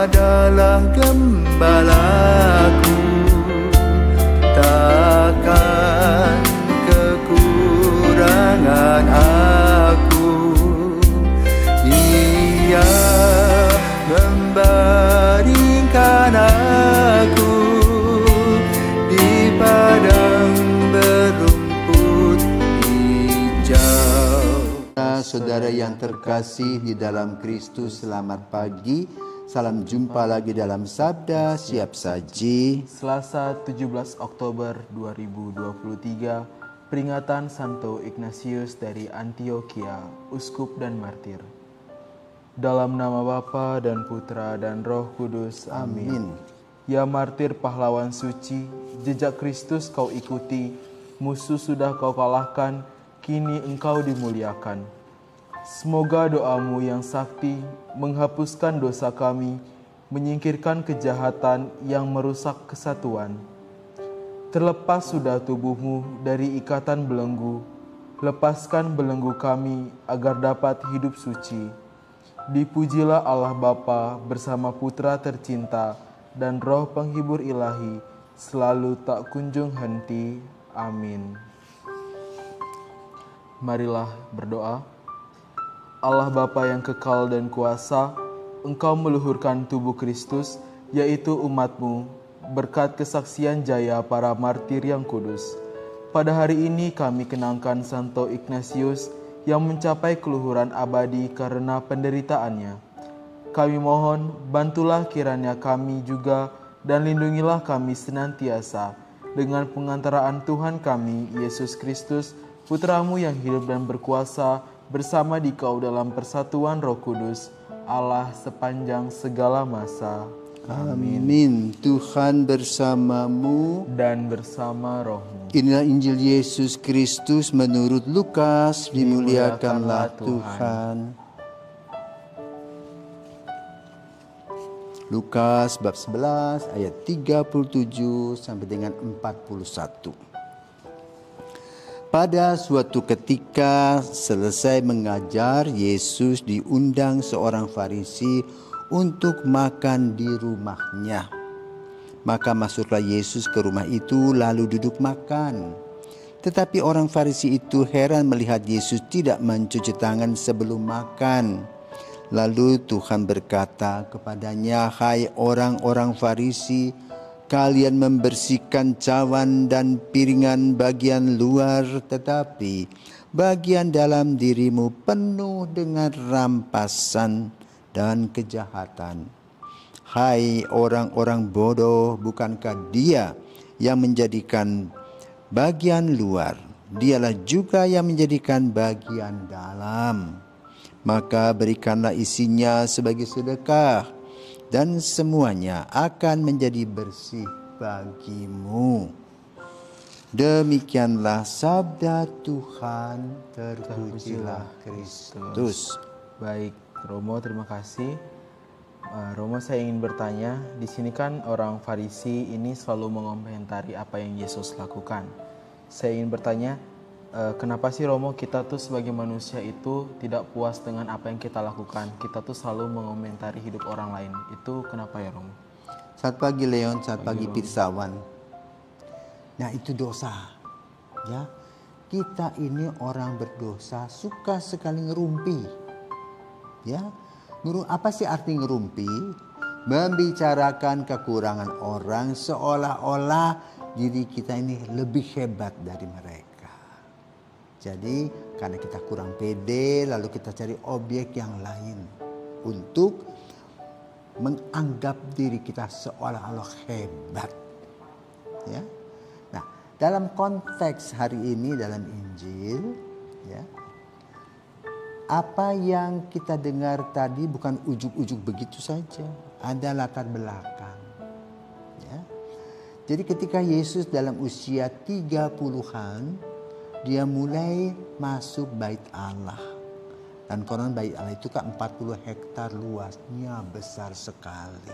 adalah gembalaku, takkan kekurangan aku. Ia membaringkan aku di padang berumput hijau. Saudara yang terkasih di dalam Kristus, selamat pagi. Salam jumpa lagi dalam Sabda Siap Saji. Selasa 17 Oktober 2023, peringatan Santo Ignatius dari Antioquia, Uskup dan Martir. Dalam nama Bapa dan Putra dan Roh Kudus. Amin. Ya martir pahlawan suci, jejak Kristus kau ikuti, musuh sudah kau kalahkan, kini engkau dimuliakan. Semoga doamu yang sakti menghapuskan dosa kami, menyingkirkan kejahatan yang merusak kesatuan. Terlepas sudah tubuhmu dari ikatan belenggu, lepaskan belenggu kami agar dapat hidup suci. Dipujilah Allah Bapa bersama Putra tercinta dan Roh penghibur ilahi, selalu tak kunjung henti. Amin. Marilah berdoa. Allah Bapa yang kekal dan kuasa, Engkau meluhurkan tubuh Kristus, yaitu umat-Mu, berkat kesaksian jaya para martir yang kudus. Pada hari ini kami kenangkan Santo Ignatius yang mencapai keluhuran abadi karena penderitaannya. Kami mohon, bantulah kiranya kami juga dan lindungilah kami senantiasa dengan pengantaraan Tuhan kami, Yesus Kristus, Putra-Mu yang hidup dan berkuasa, bersama Dikau dalam persatuan Roh Kudus, Allah sepanjang segala masa. Amin. Tuhan bersamamu Dan bersama rohmu. Inilah Injil Yesus Kristus menurut Lukas. Dimuliakanlah Tuhan. Lukas bab 11 ayat 37 sampai dengan 41. Pada suatu ketika selesai mengajar, Yesus diundang seorang Farisi untuk makan di rumahnya. Maka masuklah Yesus ke rumah itu lalu duduk makan. Tetapi orang Farisi itu heran melihat Yesus tidak mencuci tangan sebelum makan. Lalu Tuhan berkata kepadanya, "Hai orang-orang Farisi, kalian membersihkan cawan dan piringan bagian luar, tetapi bagian dalam dirimu penuh dengan rampasan dan kejahatan. Hai orang-orang bodoh, bukankah Dia yang menjadikan bagian luar, Dialah juga yang menjadikan bagian dalam. Maka berikanlah isinya sebagai sedekah, dan semuanya akan menjadi bersih bagimu." Demikianlah sabda Tuhan. Terpujilah Kristus. Baik, Romo, terima kasih. Romo, saya ingin bertanya, di sini kan orang Farisi ini selalu mengomentari apa yang Yesus lakukan. Saya ingin bertanya, kenapa sih Romo kita tuh sebagai manusia itu tidak puas dengan apa yang kita lakukan? Kita tuh selalu mengomentari hidup orang lain. Itu kenapa ya Romo? Selamat pagi Leon, selamat pagi Pirsawan. Nah, itu dosa. Ya. Kita ini orang berdosa suka sekali ngerumpi. Ya. Apa sih arti ngerumpi? Membicarakan kekurangan orang seolah-olah diri kita ini lebih hebat dari mereka. Jadi karena kita kurang pede, lalu kita cari objek yang lain untuk menganggap diri kita seolah-olah hebat. Ya. Nah, dalam konteks hari ini dalam Injil, ya, apa yang kita dengar tadi bukan ujuk-ujuk begitu saja, ada latar belakang. Ya. Jadi ketika Yesus dalam usia 30-an, dia mulai masuk bait Allah. Dan konon bait Allah itu kan 40 hektar luasnya, besar sekali.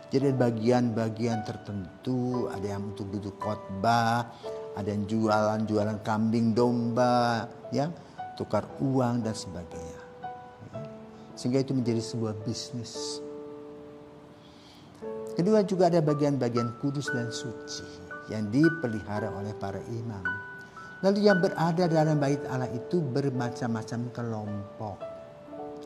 Jadi bagian-bagian tertentu, ada yang untuk duduk khotbah, ada yang jualan kambing domba, ya, tukar uang dan sebagainya. Ya. Sehingga itu menjadi sebuah bisnis. Kedua, juga ada bagian-bagian kudus dan suci yang dipelihara oleh para imam. Lalu yang berada dalam bait Allah itu bermacam-macam kelompok.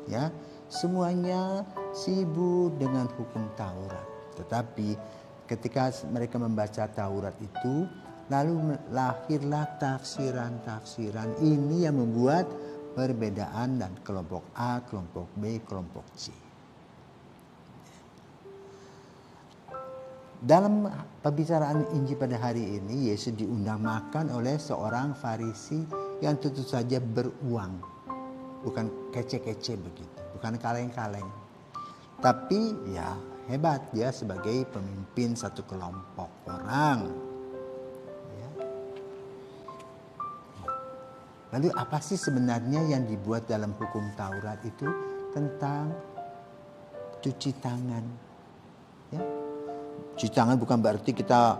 Ya, semuanya sibuk dengan hukum Taurat. Tetapi ketika mereka membaca Taurat itu, lalu lahirlah tafsiran-tafsiran ini yang membuat perbedaan dan kelompok A, kelompok B, kelompok C. Dalam pembicaraan Injil pada hari ini, Yesus diundang makan oleh seorang Farisi yang tentu saja beruang. Bukan kece-kece begitu, bukan kaleng-kaleng. Tapi ya hebat, dia sebagai pemimpin satu kelompok orang. Ya. Lalu apa sih sebenarnya yang dibuat dalam hukum Taurat itu tentang cuci tangan? Ya. Cuci tangan bukan berarti kita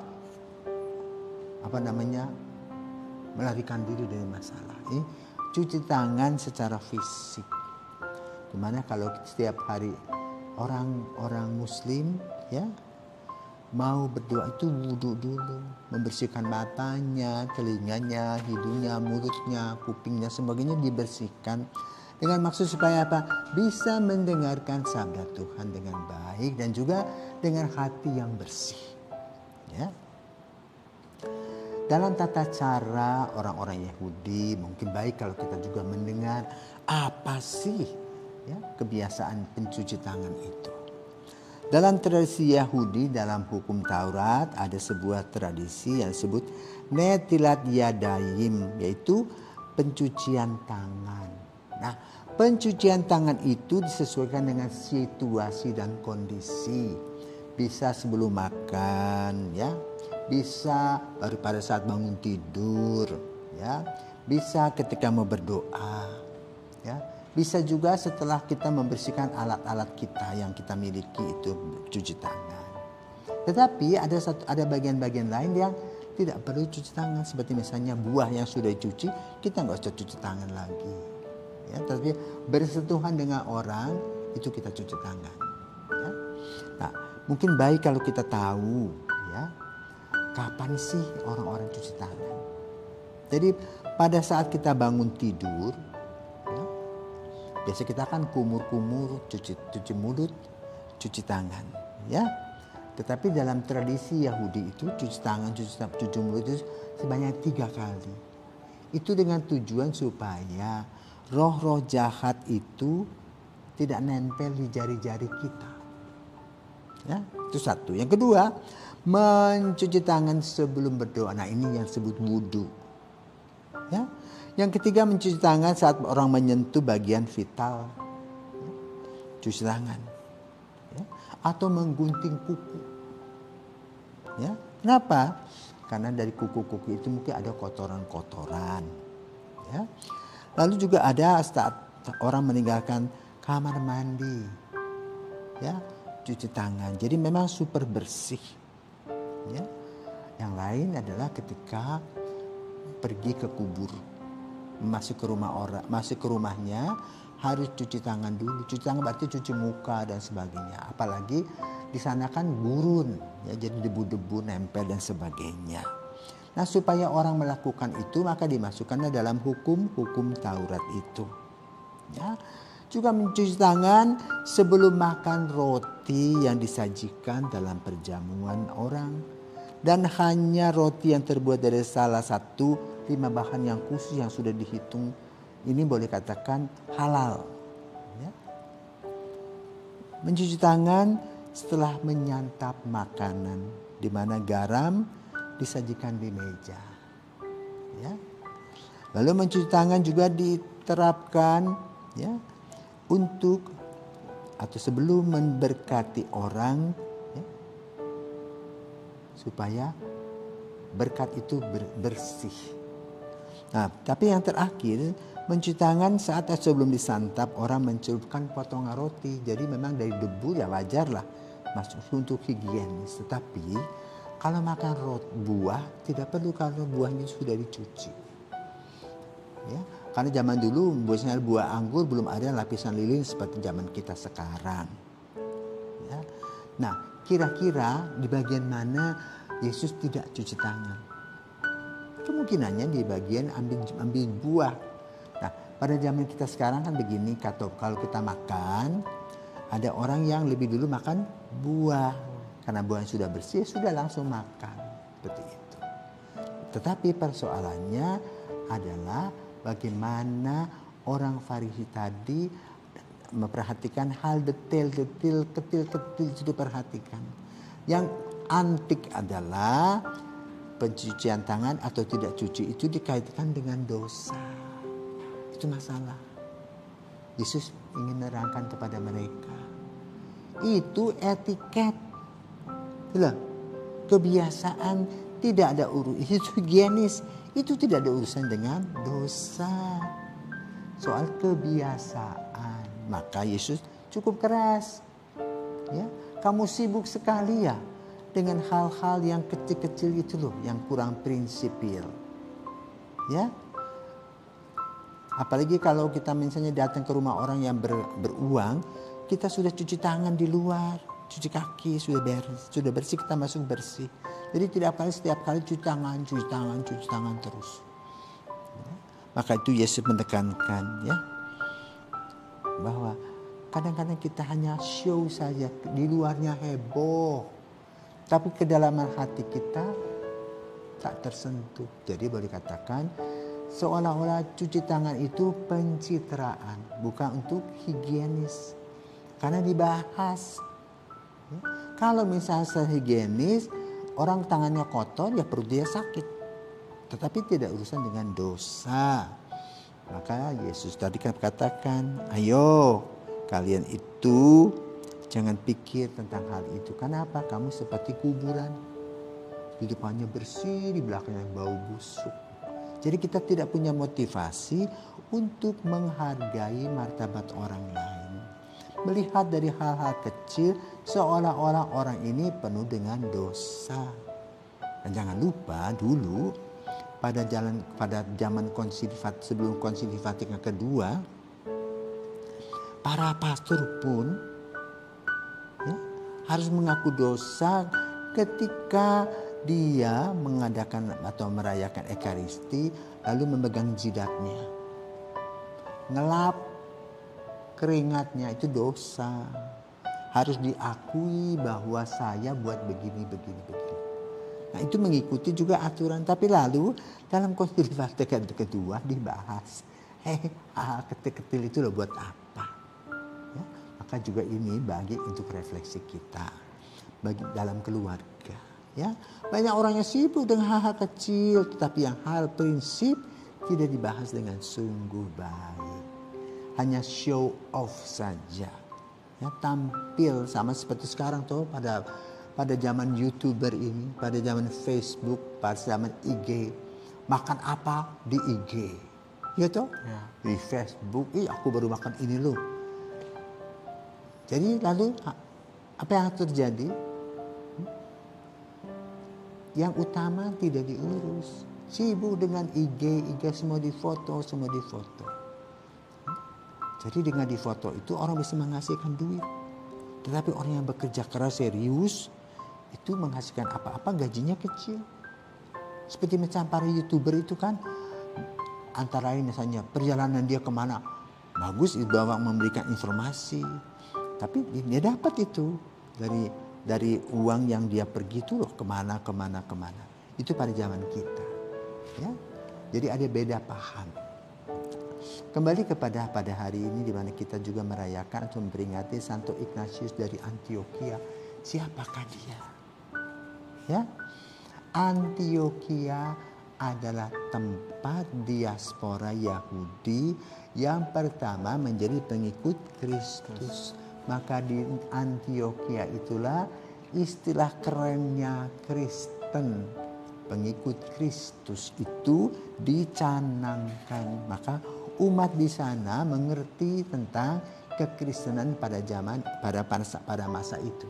melarikan diri dari masalah. Ini cuci tangan secara fisik. Dimana kalau setiap hari orang Muslim ya mau berdoa itu wudhu dulu, membersihkan matanya, telinganya, hidungnya, mulutnya, kupingnya, sebagainya dibersihkan. Dengan maksud supaya apa? Bisa mendengarkan sabda Tuhan dengan baik dan juga dengan hati yang bersih. Ya. Dalam tata cara orang-orang Yahudi mungkin baik kalau kita juga mendengar apa sih ya kebiasaan pencuci tangan itu. Dalam tradisi Yahudi dalam hukum Taurat ada sebuah tradisi yang disebut netilat yadayim, yaitu pencucian tangan. Nah, pencucian tangan itu disesuaikan dengan situasi dan kondisi. Bisa sebelum makan, ya. Bisa baru pada saat bangun tidur, ya. Bisa ketika mau berdoa, ya. Bisa juga setelah kita membersihkan alat-alat kita yang kita miliki itu cuci tangan. Tetapi ada bagian-bagian lain yang tidak perlu cuci tangan, seperti misalnya buah yang sudah dicuci, kita nggak usah cuci tangan lagi. Ya, tapi bersentuhan dengan orang itu kita cuci tangan. Ya. Nah, mungkin baik kalau kita tahu, ya, kapan sih orang-orang cuci tangan. Jadi pada saat kita bangun tidur, ya, biasa kita kan kumur-kumur, cuci mulut, cuci tangan, ya. Tetapi dalam tradisi Yahudi itu cuci tangan, cuci mulut itu sebanyak 3 kali. Itu dengan tujuan supaya roh-roh jahat itu tidak nempel di jari-jari kita. Ya, itu satu. Yang kedua, mencuci tangan sebelum berdoa. Nah, ini yang disebut wudhu. Ya. Yang ketiga, mencuci tangan saat orang menyentuh bagian vital. Ya. Cuci tangan. Ya. Atau menggunting kuku. Ya. Kenapa? Karena dari kuku-kuku itu mungkin ada kotoran-kotoran. Ya. Lalu juga ada saat orang meninggalkan kamar mandi, ya, cuci tangan. Jadi memang super bersih. Ya. Yang lain adalah ketika pergi ke kubur, masuk ke rumahnya harus cuci tangan dulu. Cuci tangan berarti cuci muka dan sebagainya. Apalagi di sana kan gurun, ya, jadi debu-debu nempel dan sebagainya. Nah, supaya orang melakukan itu maka dimasukkannya dalam hukum Taurat itu. Ya. Juga mencuci tangan sebelum makan roti yang disajikan dalam perjamuan orang. Dan hanya roti yang terbuat dari salah satu 5 bahan yang khusus yang sudah dihitung. Ini boleh katakan halal. Ya. Mencuci tangan setelah menyantap makanan, di mana garam disajikan di meja. Ya. Lalu mencuci tangan juga diterapkan, ya, untuk atau sebelum memberkati orang, ya, supaya berkat itu bersih. Nah, tapi yang terakhir, mencuci tangan saat sebelum disantap orang mencelupkan potongan roti. Jadi memang dari debu ya wajar lah masuk untuk higienis. Tetapi kalau makan buah tidak perlu kalau buahnya sudah dicuci. Ya, karena zaman dulu biasanya buah anggur belum ada lapisan lilin seperti zaman kita sekarang. Ya. Nah, kira-kira di bagian mana Yesus tidak cuci tangan? Kemungkinannya di bagian ambil buah. Nah, pada zaman kita sekarang kan begini, kalau kita makan, ada orang yang lebih dulu makan buah. Karena buahnya sudah bersih, sudah langsung makan. Seperti itu. Tetapi persoalannya adalah bagaimana orang Farisi tadi memperhatikan hal detail-detail, kecil-kecil itu diperhatikan. Yang antik adalah pencucian tangan atau tidak cuci itu dikaitkan dengan dosa. Itu masalah. Yesus ingin menerangkan kepada mereka. Itu etiket. Kebiasaan, tidak ada urusan. Itu higienis. Itu tidak ada urusan dengan dosa. Soal kebiasaan. Maka Yesus cukup keras. Ya, kamu sibuk sekali ya dengan hal-hal yang kecil-kecil itu loh, yang kurang prinsipil. Ya. Apalagi kalau kita misalnya datang ke rumah orang yang beruang, kita sudah cuci tangan di luar, cuci kaki sudah bersih, kita masuk bersih. Jadi tidak perlu setiap kali cuci tangan terus. Ya. Maka itu Yesus menekankan ya, bahwa kadang-kadang kita hanya show saja, di luarnya heboh, tapi kedalaman hati kita tak tersentuh. Jadi boleh katakan seolah-olah cuci tangan itu pencitraan, bukan untuk higienis. Karena dibahas. Ya. Kalau misalnya sehigienis, orang tangannya kotor, ya perut dia sakit. Tetapi tidak urusan dengan dosa. Maka Yesus tadi kan katakan, ayo kalian itu jangan pikir tentang hal itu. Kenapa? Kamu seperti kuburan. Di depannya bersih, di belakangnya bau busuk. Jadi kita tidak punya motivasi untuk menghargai martabat orang lain. Melihat dari hal-hal kecil seolah-olah orang ini penuh dengan dosa. Dan jangan lupa dulu pada zaman sebelum Konsili Vatikan kedua, para pastor pun ya, harus mengaku dosa ketika dia mengadakan atau merayakan Ekaristi lalu memegang jidatnya, ngelap keringatnya, itu dosa. Harus diakui bahwa saya buat begini. Nah itu mengikuti juga aturan. Tapi lalu dalam Konsili Vatikan kedua dibahas, hal kecil-kecil itu loh buat apa? Ya, maka juga ini bagi untuk refleksi kita bagi dalam keluarga. Ya, banyak orang yang sibuk dengan hal-hal kecil, tetapi yang hal prinsip tidak dibahas dengan sungguh baik. Hanya show off saja. Ya, tampil sama seperti sekarang tuh pada zaman YouTuber ini, pada zaman Facebook, pada zaman IG. Makan apa di IG. Ya toh? Ya. Di Facebook, aku baru makan ini loh. Jadi lalu apa yang terjadi? Yang utama tidak diurus. Sibuk dengan IG semua difoto. Jadi dengan difoto itu orang bisa menghasilkan duit. Tetapi orang yang bekerja keras serius itu menghasilkan apa-apa gajinya kecil. Seperti macam para YouTuber itu kan, antara lain misalnya perjalanan dia kemana, bagus bahwa memberikan informasi. Tapi dia dapat itu dari uang yang dia pergi itu loh kemana. Itu pada zaman kita. Ya, jadi ada beda paham. Kembali pada hari ini di mana kita juga merayakan atau memperingati Santo Ignatius dari Antioquia. Siapakah dia? Ya, Antioquia adalah tempat diaspora Yahudi yang pertama menjadi pengikut Kristus. Maka di Antioquia itulah istilah kerennya Kristen. Pengikut Kristus itu dicanangkan. Maka umat di sana mengerti tentang kekristenan pada masa itu.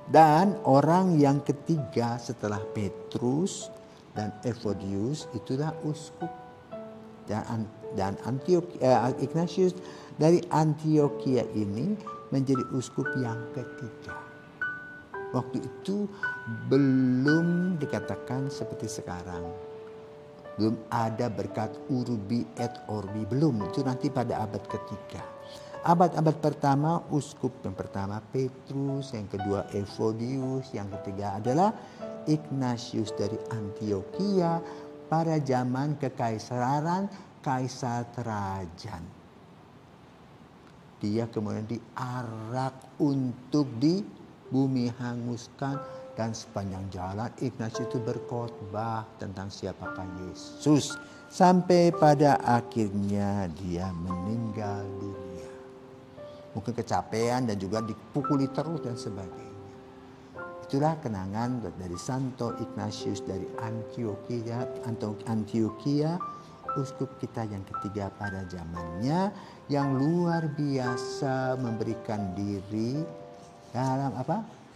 Dan orang yang ketiga setelah Petrus dan Evodius itulah uskup. Dan Ignatius dari Antioquia ini menjadi uskup yang ketiga. Waktu itu belum dikatakan seperti sekarang. Belum ada berkat urbi et orbi, belum. Itu nanti pada abad ketiga. Abad-abad pertama, uskup yang pertama Petrus, yang kedua Evodius, yang ketiga adalah Ignatius dari Antioquia pada zaman kekaisaran Kaisar Trajan. Dia kemudian diarak untuk di bumi hanguskan, dan sepanjang jalan Ignatius itu berkhotbah tentang siapakah Yesus sampai pada akhirnya dia meninggal dunia. Mungkin kecapean dan juga dipukuli terus dan sebagainya. Itulah kenangan dari Santo Ignatius dari Antioquia, uskup kita yang ketiga pada zamannya, yang luar biasa memberikan diri dalam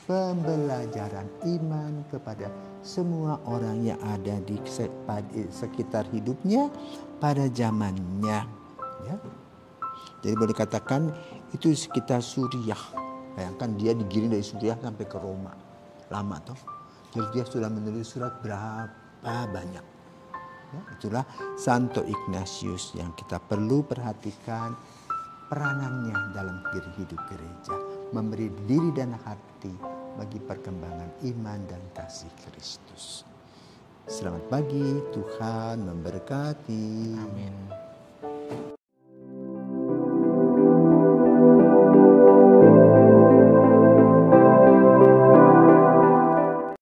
pembelajaran iman kepada semua orang yang ada di sekitar hidupnya pada zamannya. Ya. Jadi boleh dikatakan itu sekitar Suriah. Bayangkan dia digiring dari Suriah sampai ke Roma. Lama toh. Jadi dia sudah menulis surat berapa banyak. Ya, itulah Santo Ignatius yang kita perlu perhatikan peranannya dalam hidup gereja. Memberi diri dan hati bagi perkembangan iman dan kasih Kristus. Selamat pagi, Tuhan memberkati. Amin.